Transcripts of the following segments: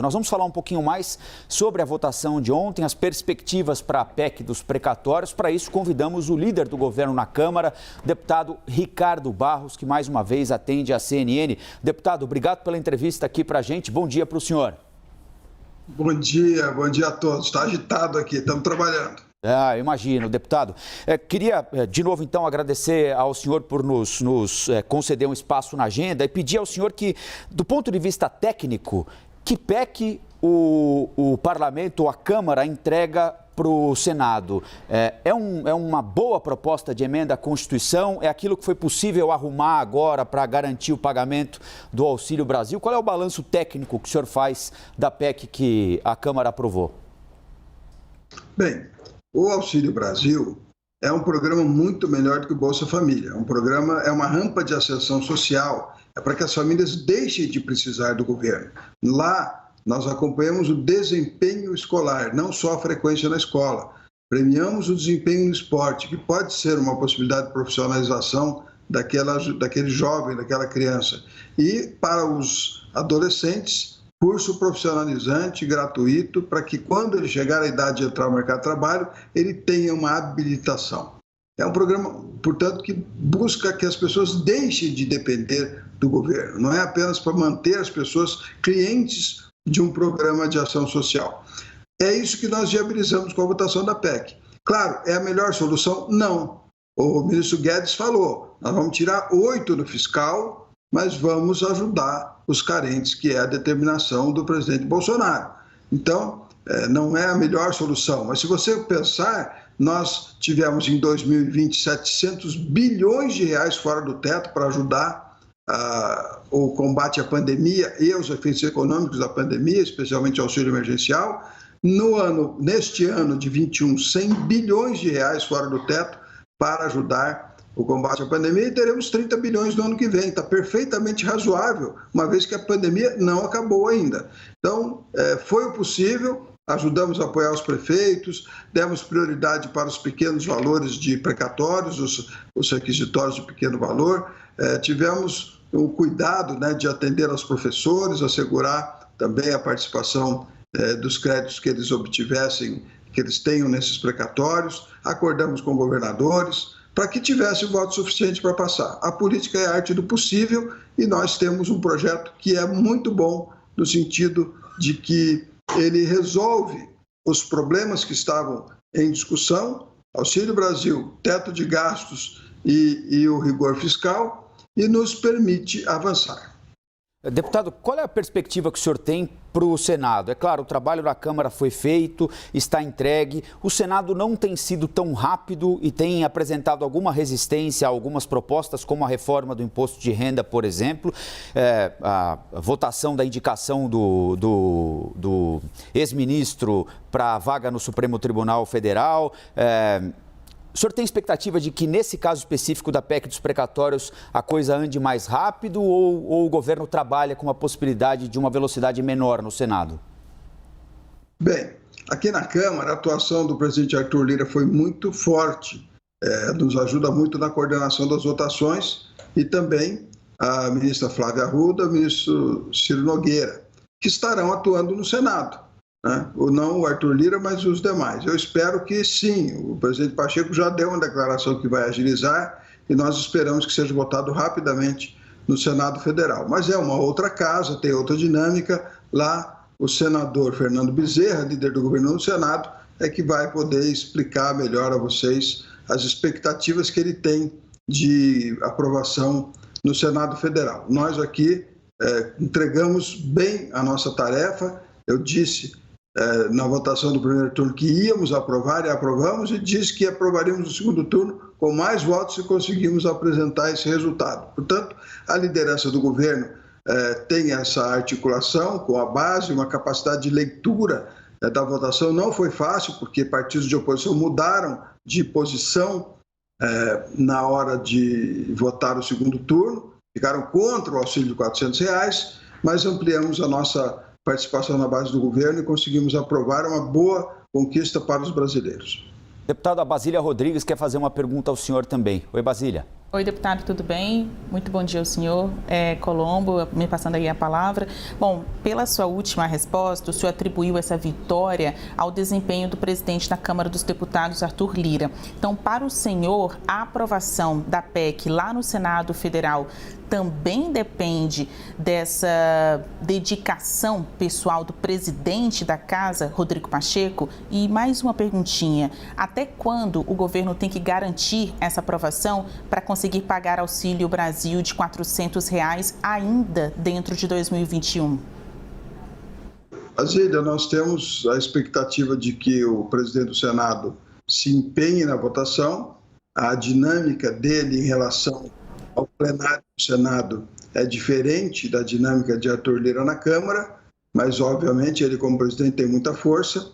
Nós vamos falar um pouquinho mais sobre a votação de ontem, as perspectivas para a PEC dos precatórios. Para isso, convidamos o líder do governo na Câmara, deputado Ricardo Barros, que mais uma vez atende a CNN. Deputado, obrigado pela entrevista aqui para a gente. Bom dia para o senhor. Bom dia a todos. Está agitado aqui, estamos trabalhando. Eu imagino, deputado. Queria, de novo, então, agradecer ao senhor por nos conceder um espaço na agenda e pedir ao senhor que, do ponto de vista técnico, que PEC o parlamento, a Câmara, entrega para o Senado? É uma boa proposta de emenda à Constituição? É aquilo que foi possível arrumar agora para garantir o pagamento do Auxílio Brasil? Qual é o balanço técnico que o senhor faz da PEC que a Câmara aprovou? Bem, o Auxílio Brasil é um programa muito melhor do que o Bolsa Família. É uma rampa de ascensão social, é para que as famílias deixem de precisar do governo. Lá, nós acompanhamos o desempenho escolar, não só a frequência na escola. Premiamos o desempenho no esporte, que pode ser uma possibilidade de profissionalização daquele jovem, daquela criança. E para os adolescentes, curso profissionalizante gratuito, para que quando ele chegar à idade de entrar no mercado de trabalho, ele tenha uma habilitação. É um programa, portanto, que busca que as pessoas deixem de depender do governo. Não é apenas para manter as pessoas clientes de um programa de ação social. É isso que nós viabilizamos com a votação da PEC. Claro, é a melhor solução? Não. O ministro Guedes falou, nós vamos tirar 8 no fiscal, mas vamos ajudar os carentes, que é a determinação do presidente Bolsonaro. Então, não é a melhor solução, mas se você pensar, nós tivemos em 2020 700 bilhões de reais fora do teto para ajudar o combate à pandemia e os efeitos econômicos da pandemia, especialmente o auxílio emergencial. Neste ano de 21, 100 bilhões de reais fora do teto para ajudar o combate à pandemia, e teremos 30 bilhões no ano que vem. Está perfeitamente razoável, uma vez que a pandemia não acabou ainda. Então, foi o possível, ajudamos a apoiar os prefeitos, demos prioridade para os pequenos valores de precatórios, os requisitórios de pequeno valor, tivemos o cuidado, de atender aos professores, assegurar também a participação dos créditos que eles obtivessem, que eles tenham nesses precatórios, acordamos com governadores, para que tivesse o voto suficiente para passar. A política é a arte do possível e nós temos um projeto que é muito bom no sentido de que ele resolve os problemas que estavam em discussão, Auxílio Brasil, teto de gastos e o rigor fiscal, e nos permite avançar. Deputado, qual é a perspectiva que o senhor tem para o Senado? É claro, o trabalho da Câmara foi feito, está entregue. O Senado não tem sido tão rápido e tem apresentado alguma resistência a algumas propostas, como a reforma do imposto de renda, por exemplo, a votação da indicação do ex-ministro para a vaga no Supremo Tribunal Federal. O senhor tem expectativa de que, nesse caso específico da PEC dos precatórios, a coisa ande mais rápido ou o governo trabalha com a possibilidade de uma velocidade menor no Senado? Bem, aqui na Câmara, a atuação do presidente Arthur Lira foi muito forte, nos ajuda muito na coordenação das votações, e também a ministra Flávia Arruda, o ministro Ciro Nogueira, que estarão atuando no Senado. Não o Arthur Lira, mas os demais. Eu espero que sim, o presidente Pacheco já deu uma declaração que vai agilizar e nós esperamos que seja votado rapidamente no Senado Federal. Mas é uma outra casa, tem outra dinâmica. Lá, o senador Fernando Bezerra, líder do governo no Senado, é que vai poder explicar melhor a vocês as expectativas que ele tem de aprovação no Senado Federal. Nós aqui entregamos bem a nossa tarefa. Eu disse na votação do primeiro turno que íamos aprovar e aprovamos, e disse que aprovaríamos no segundo turno com mais votos se conseguimos apresentar esse resultado. Portanto, a liderança do governo tem essa articulação com a base, uma capacidade de leitura da votação. Não foi fácil, porque partidos de oposição mudaram de posição na hora de votar o segundo turno, ficaram contra o auxílio de R$400, mas ampliamos a nossa participação na base do governo e conseguimos aprovar uma boa conquista para os brasileiros. Deputada Basília Rodrigues quer fazer uma pergunta ao senhor também. Oi, Basília. Oi, deputado, tudo bem? Muito bom dia ao senhor Colombo, me passando aí a palavra. Bom, pela sua última resposta, o senhor atribuiu essa vitória ao desempenho do presidente da Câmara dos Deputados, Arthur Lira. Então, para o senhor, a aprovação da PEC lá no Senado Federal também depende dessa dedicação pessoal do presidente da Casa, Rodrigo Pacheco? E mais uma perguntinha, até quando o governo tem que garantir essa aprovação para conseguir pagar Auxílio Brasil de R$ 400 ainda dentro de 2021? Azília, nós temos a expectativa de que o presidente do Senado se empenhe na votação. A dinâmica dele em relação ao plenário do Senado é diferente da dinâmica de Arthur Lira na Câmara, mas, obviamente, ele, como presidente, tem muita força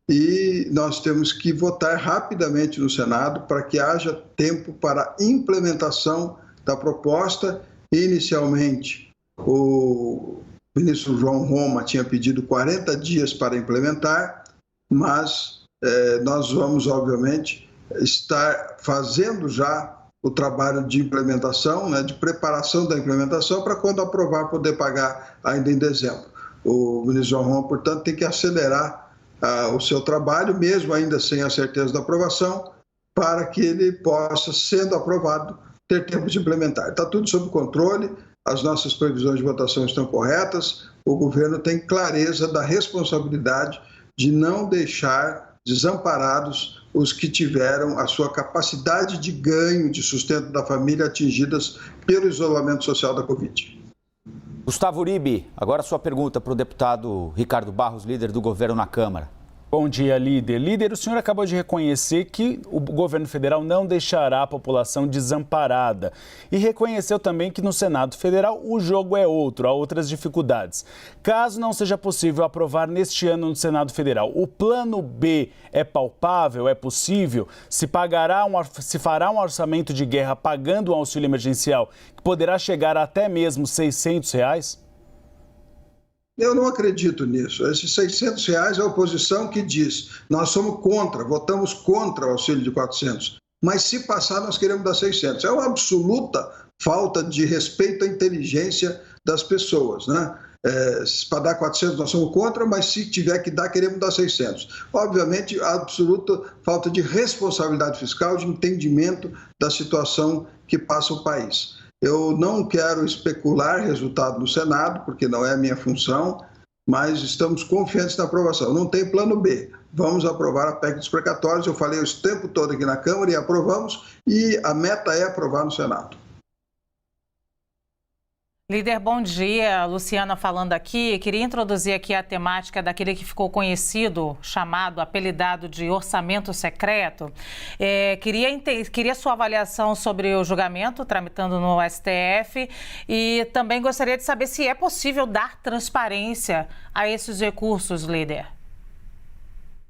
e nós temos que votar rapidamente no Senado para que haja tempo para a implementação da proposta. Inicialmente, o ministro João Roma tinha pedido 40 dias para implementar, mas nós vamos, obviamente, estar fazendo já o trabalho de implementação, de preparação da implementação, para quando aprovar poder pagar ainda em dezembro. O ministro João Roma, portanto, tem que acelerar o seu trabalho, mesmo ainda sem a certeza da aprovação, para que ele possa, sendo aprovado, ter tempo de implementar. Está tudo sob controle, as nossas previsões de votação estão corretas, o governo tem clareza da responsabilidade de não deixar desamparados os que tiveram a sua capacidade de ganho de sustento da família atingidas pelo isolamento social da Covid. Gustavo Uribe, agora a sua pergunta para o deputado Ricardo Barros, líder do governo na Câmara. Bom dia, líder. Líder, o senhor acabou de reconhecer que o governo federal não deixará a população desamparada e reconheceu também que no Senado Federal o jogo é outro, há outras dificuldades. Caso não seja possível aprovar neste ano no Senado Federal, o plano B é palpável, é possível? Se fará um orçamento de guerra pagando um auxílio emergencial que poderá chegar a até mesmo R$ 600? Eu não acredito nisso. Esses R$ 600 é a oposição que diz, nós somos contra, votamos contra o auxílio de 400, mas se passar nós queremos dar 600. É uma absoluta falta de respeito à inteligência das pessoas, né? Para dar 400 nós somos contra, mas se tiver que dar, queremos dar 600. Obviamente, a absoluta falta de responsabilidade fiscal, de entendimento da situação que passa o país. Eu não quero especular resultado no Senado, porque não é a minha função, mas estamos confiantes na aprovação. Não tem plano B. Vamos aprovar a PEC dos precatórios. Eu falei o tempo todo aqui na Câmara e aprovamos, e a meta é aprovar no Senado. Líder, bom dia. Luciana falando aqui. Queria introduzir aqui a temática daquele que ficou conhecido, chamado, apelidado de orçamento secreto. Queria sua avaliação sobre o julgamento tramitando no STF e também gostaria de saber se é possível dar transparência a esses recursos, líder.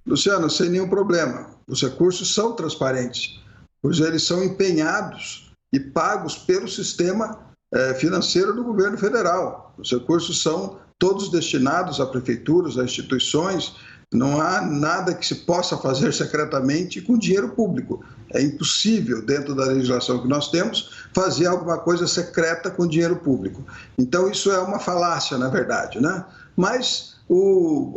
Luciana, sem nenhum problema. Os recursos são transparentes, pois eles são empenhados e pagos pelo sistema financeiro do governo federal. Os recursos são todos destinados a prefeituras, a instituições. Não há nada que se possa fazer secretamente com dinheiro público. É impossível, dentro da legislação que nós temos, fazer alguma coisa secreta com dinheiro público. Então, isso é uma falácia, na verdade, né? Mas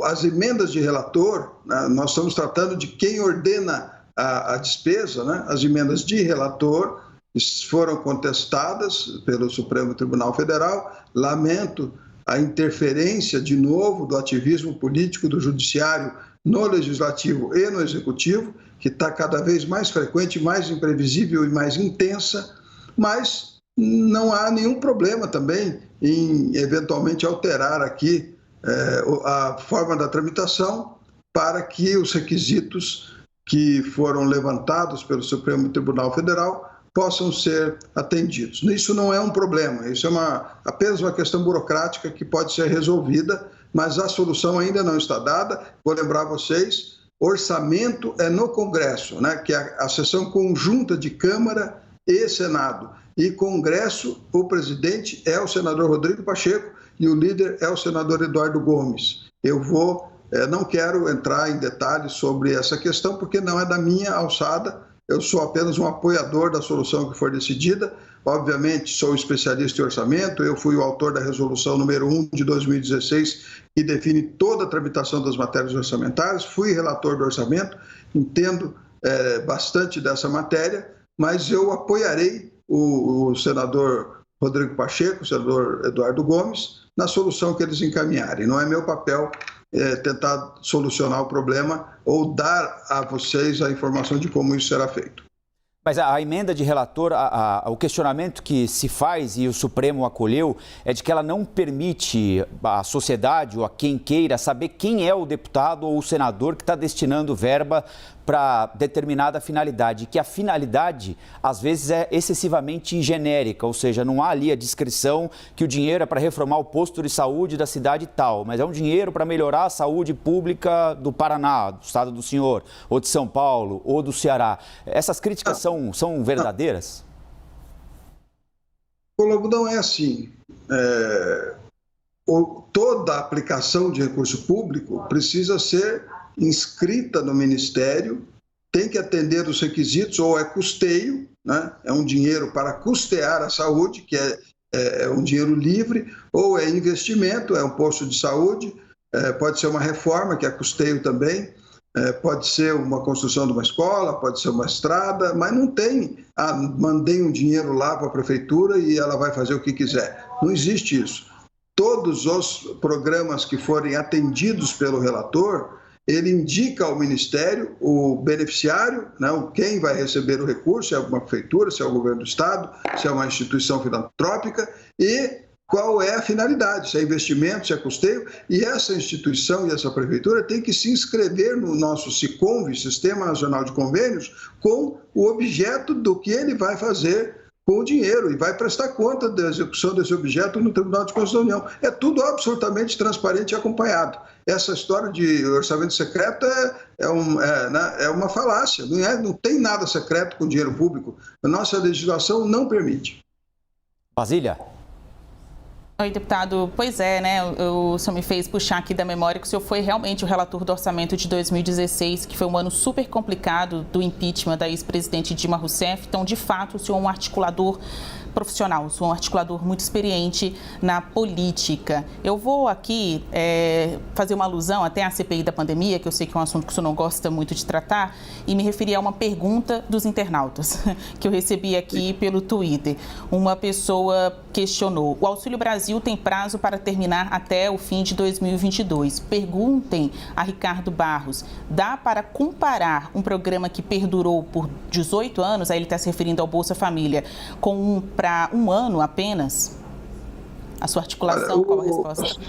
as emendas de relator, né, nós estamos tratando de quem ordena a despesa, né? As emendas de relator foram contestadas pelo Supremo Tribunal Federal. Lamento a interferência, de novo, do ativismo político do Judiciário no Legislativo e no Executivo, que está cada vez mais frequente, mais imprevisível e mais intensa, mas não há nenhum problema também em, eventualmente, alterar aqui a forma da tramitação para que os requisitos que foram levantados pelo Supremo Tribunal Federal possam ser atendidos. Isso não é um problema, isso é apenas uma questão burocrática que pode ser resolvida, mas a solução ainda não está dada. Vou lembrar vocês, orçamento é no Congresso, né, que é a sessão conjunta de Câmara e Senado. E Congresso, o presidente é o senador Rodrigo Pacheco e o líder é o senador Eduardo Gomes. Não quero entrar em detalhes sobre essa questão, porque não é da minha alçada. eu sou apenas um apoiador da solução que for decidida. Obviamente, sou especialista em orçamento, eu fui o autor da resolução número 1 de 2016, que define toda a tramitação das matérias orçamentárias, fui relator do orçamento, entendo bastante dessa matéria, mas eu apoiarei o senador Rodrigo Pacheco, o senador Eduardo Gomes, na solução que eles encaminharem. Não é meu papel tentar solucionar o problema ou dar a vocês a informação de como isso será feito. Mas a emenda de relator, o questionamento que se faz e o Supremo acolheu é de que ela não permite à sociedade ou a quem queira saber quem é o deputado ou o senador que está destinando verba para determinada finalidade, que a finalidade às vezes é excessivamente genérica, ou seja, não há ali a descrição que o dinheiro é para reformar o posto de saúde da cidade tal, mas é um dinheiro para melhorar a saúde pública do Paraná, do estado do senhor, ou de São Paulo, ou do Ceará. Essas críticas são verdadeiras? Colombo, não é assim. Toda aplicação de recurso público precisa ser inscrita no Ministério, tem que atender os requisitos, ou é custeio, né? É um dinheiro para custear a saúde, que é um dinheiro livre, ou é investimento, é um posto de saúde, pode ser uma reforma, que é custeio também, pode ser uma construção de uma escola, pode ser uma estrada, mas não tem, mandei um dinheiro lá para a prefeitura e ela vai fazer o que quiser. Não existe isso. Todos os programas que forem atendidos pelo relator, ele indica ao Ministério o beneficiário, né, quem vai receber o recurso, se é uma prefeitura, se é o governo do Estado, se é uma instituição filantrópica, e qual é a finalidade, se é investimento, se é custeio, e essa instituição e essa prefeitura tem que se inscrever no nosso SICONV, Sistema Nacional de Convênios, com o objeto do que ele vai fazer com o dinheiro e vai prestar conta da execução desse objeto no Tribunal de Contas da União. É tudo absolutamente transparente e acompanhado. Essa história de orçamento secreto é uma falácia, não tem nada secreto com dinheiro público. A nossa legislação não permite. Basília. Oi, deputado. Pois é, né? O senhor me fez puxar aqui da memória que o senhor foi realmente o relator do orçamento de 2016, que foi um ano super complicado do impeachment da ex-presidente Dilma Rousseff. Então, de fato, o senhor é um articulador profissional, sou um articulador muito experiente na política. Eu vou aqui fazer uma alusão até à CPI da pandemia, que eu sei que é um assunto que o senhor não gosta muito de tratar, e me referir a uma pergunta dos internautas, que eu recebi aqui pelo Twitter. Uma pessoa questionou: o Auxílio Brasil tem prazo para terminar até o fim de 2022. Perguntem a Ricardo Barros, dá para comparar um programa que perdurou por 18 anos, aí ele está se referindo ao Bolsa Família, com para um ano apenas? A sua articulação, qual a resposta?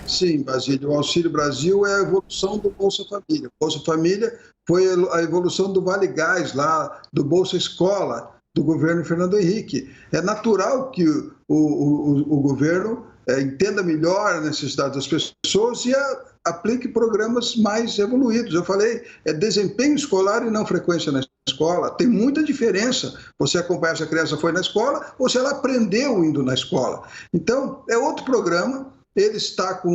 Sim, Basílio, o Auxílio Brasil é a evolução do Bolsa Família. O Bolsa Família foi a evolução do Vale Gás, lá do Bolsa Escola, do governo Fernando Henrique. É natural que o governo entenda melhor a necessidade das pessoas e aplique programas mais evoluídos. Eu falei, é desempenho escolar e não frequência na escola. Tem muita diferença você acompanhar se a criança foi na escola ou se ela aprendeu indo na escola. Então, é outro programa. Ele está com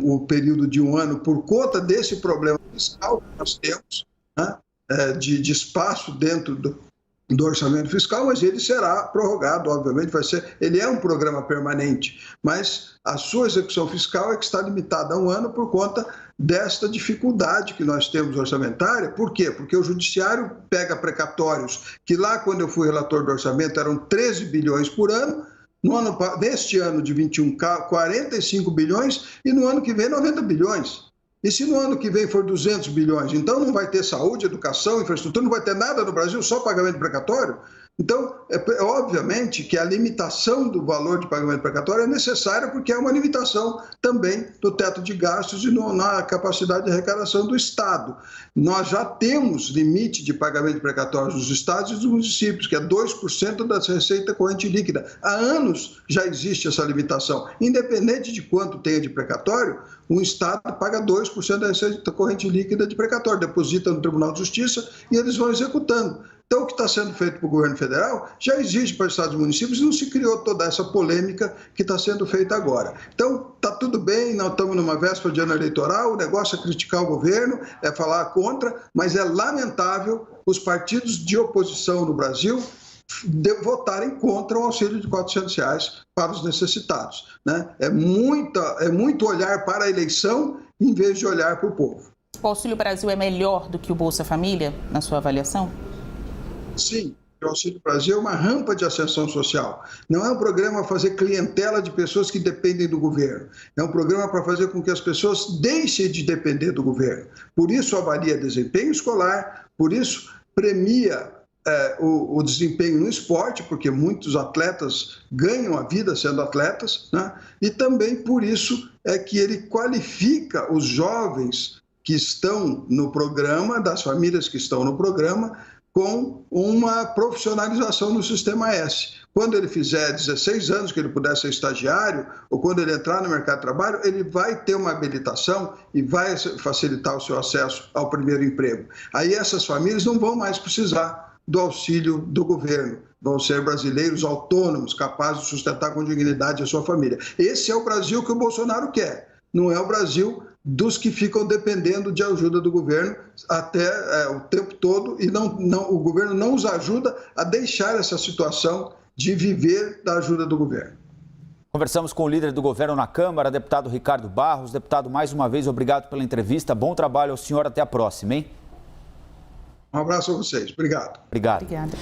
o período de um ano por conta desse problema fiscal que nós temos, né, de espaço dentro do orçamento fiscal, mas ele será prorrogado, obviamente, ele é um programa permanente, mas a sua execução fiscal é que está limitada a um ano por conta desta dificuldade que nós temos orçamentária. Por quê? Porque o judiciário pega precatórios, que lá quando eu fui relator do orçamento eram 13 bilhões por ano, neste ano de 21, 45 bilhões, e no ano que vem 90 bilhões. E se no ano que vem for 200 bilhões, então não vai ter saúde, educação, infraestrutura, não vai ter nada no Brasil, só pagamento precatório? Então, obviamente que a limitação do valor de pagamento precatório é necessária porque é uma limitação também do teto de gastos e na capacidade de arrecadação do Estado. Nós já temos limite de pagamento precatório dos estados e dos municípios, que é 2% da receita corrente líquida. Há anos já existe essa limitação. Independente de quanto tenha de precatório, o Estado paga 2% da receita corrente líquida de precatório, deposita no Tribunal de Justiça e eles vão executando. Então, o que está sendo feito para o governo federal já existe para os estados e municípios e não se criou toda essa polêmica que está sendo feita agora. Então, está tudo bem, nós estamos numa véspera de ano eleitoral, o negócio é criticar o governo, é falar contra, mas é lamentável os partidos de oposição no Brasil votarem contra o auxílio de R$400 para os necessitados, né? É muito olhar para a eleição em vez de olhar para o povo. O Auxílio Brasil é melhor do que o Bolsa Família, na sua avaliação? Sim, o Auxílio Brasil é uma rampa de ascensão social. Não é um programa para fazer clientela de pessoas que dependem do governo. É um programa para fazer com que as pessoas deixem de depender do governo. Por isso avalia desempenho escolar, por isso premia o desempenho no esporte, porque muitos atletas ganham a vida sendo atletas, né? E também por isso é que ele qualifica os jovens que estão no programa, das famílias que estão no programa, com uma profissionalização no Sistema S. Quando ele fizer 16 anos, que ele puder ser estagiário, ou quando ele entrar no mercado de trabalho, ele vai ter uma habilitação e vai facilitar o seu acesso ao primeiro emprego. Aí essas famílias não vão mais precisar do auxílio do governo. Vão ser brasileiros autônomos, capazes de sustentar com dignidade a sua família. Esse é o Brasil que o Bolsonaro quer. Não é o Brasil dos que ficam dependendo de ajuda do governo até o tempo todo e o governo não os ajuda a deixar essa situação de viver da ajuda do governo. Conversamos com o líder do governo na Câmara, deputado Ricardo Barros. Deputado, mais uma vez, obrigado pela entrevista. Bom trabalho ao senhor. Até a próxima, hein? Um abraço a vocês. Obrigado. Obrigado. Obrigada.